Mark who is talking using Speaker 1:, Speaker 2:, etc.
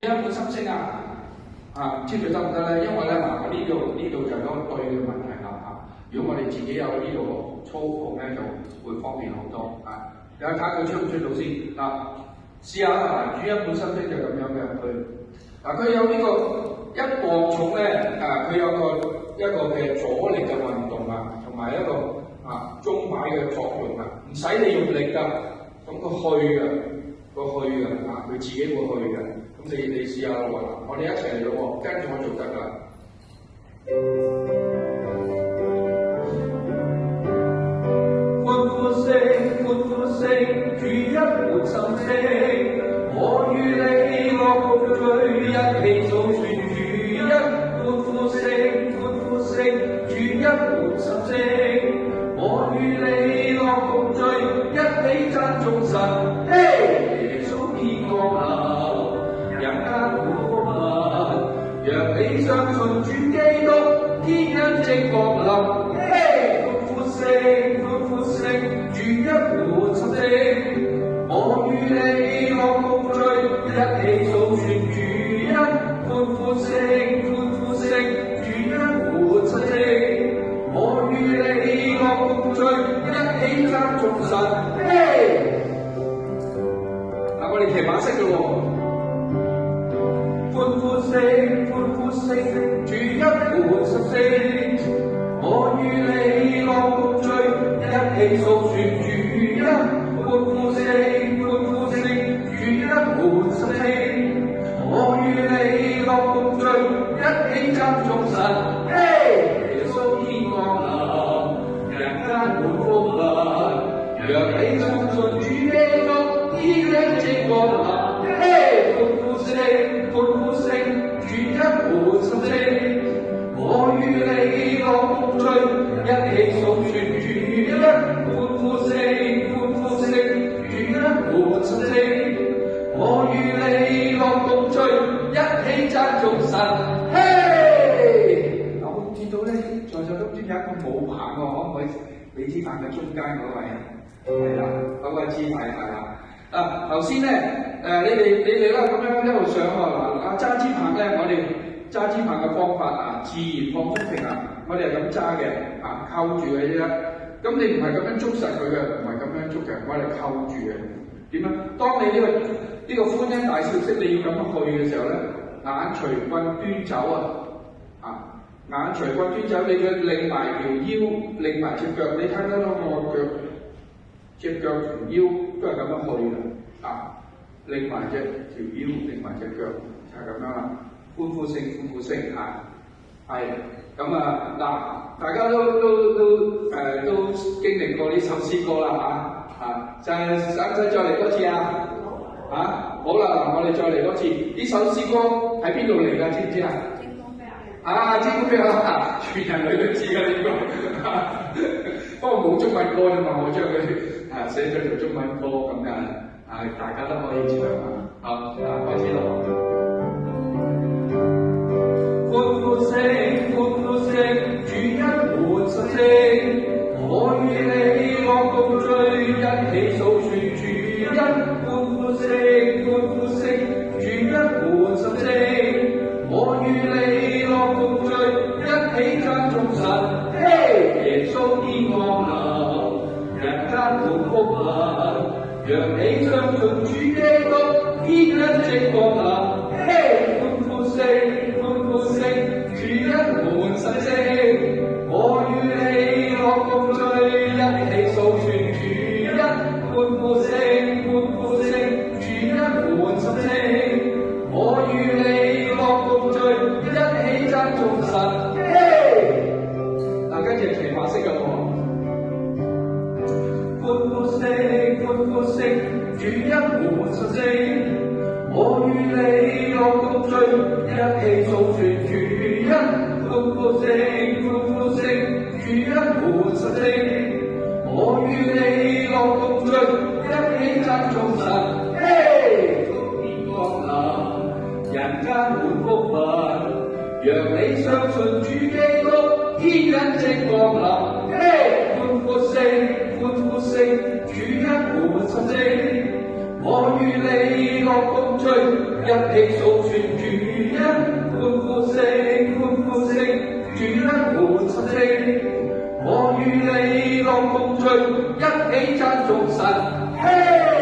Speaker 1: 一滿心聲啊！知道得唔得咧？因為咧嗱，我呢度就有一個對嘅問題啦嚇。如果我哋自己有呢度操控咧，就會方便好多啊！有睇佢出唔出到先嗱，試下主一滿心聲就咁樣嘅佢。佢有呢個1磅重咧，佢有一個嘅阻力嘅運動啊，同埋一個鐘擺嘅作用啊，唔使你用力㗎，咁佢去㗎，佢自己會去嘅。咁你試下咯喎，我哋一齊嚟咯喎，跟住我做得㗎。歡呼聲，主一滿心聲，我與你樂共聚，一起數算主一。歡呼聲，主一滿心聲，我與你樂共聚，一起讚頌神。耶穌已降臨，人間滿福樂，讓你相信主基督，天恩正降臨。歡呼聲，主一滿心聲，我與你樂共聚，一起數算主恩。歡呼聲，主一滿心聲，我與你樂共聚，一起讚頌神。我哋騎馬式嘅喎。歡呼聲，主一滿心聲，我與你樂共聚，一起數算主恩。歡呼聲，主一滿心聲，我與你樂共聚，一起讚頌神。耶穌已降臨，人間滿福樂，讓你相信主基督，天恩正降臨。歡呼聲，主一滿心聲，我與你樂共聚，一起數算主恩。歡呼聲，主一滿心聲，我與你樂共聚，一起讚頌神。我見到咧，在座中間有一個舞棒喎，可唔可以俾支棒喺中間嗰位？係啦，嗰個姿態係啦。頭先咧，你哋啦，咁樣一路上喎，揸支棒咧，我哋揸支棒嘅方法自然放鬆平衡，我哋係咁揸嘅，扣住嘅啫。咁你唔係咁樣捉實佢嘅，唔係咁樣捉嘅，我哋扣住嘅。點啊？當你呢個歡欣大笑式你要咁樣去嘅時候咧，眼隨棍端走眼隨棍端走，你嘅擰埋條腰，擰埋隻腳，你睇得到我隻腳同腰都係咁樣去嘅，擰埋條腰，擰埋隻腳，就係咁樣啦。歡呼聲係咁大家都經歷過呢首詩歌啦使唔使再嚟多次啊？好啦，我哋再嚟多次。呢首詩歌喺邊度嚟㗎？知唔知啊？精工俾我全人類都知㗎呢個。不過冇中文歌啫嘛，我將佢寫咗做中文歌咁嘅，大家都可以唱啊。開始咯。歡呼聲，主一滿心聲，我與你樂共聚，一起數算主恩。歡呼聲，主一滿心聲，我與你樂共聚，一起讚頌神。耶穌已降臨，人間滿福樂，讓你相信主基督，天恩正降臨。歡呼聲，主一滿心聲，我與你樂共聚，一起數算主恩。歡呼聲，主一滿心聲，我與你樂共聚，一起讚頌神。跟住騎馬式嘅喎。歡呼聲，主一滿心聲，我與你樂共聚，一起數算主恩。歡呼聲，主一滿心聲，我與你樂共聚，一起讚頌神。天降臨，人間滿福樂，讓你相信主基督，天恩正降臨。歡呼聲，主一滿心聲，我與你樂共聚，一一起訴說主恩，歡呼聲，歡呼聲，主恩滿心聲。我與你樂共聚，一起讚頌神，嘿！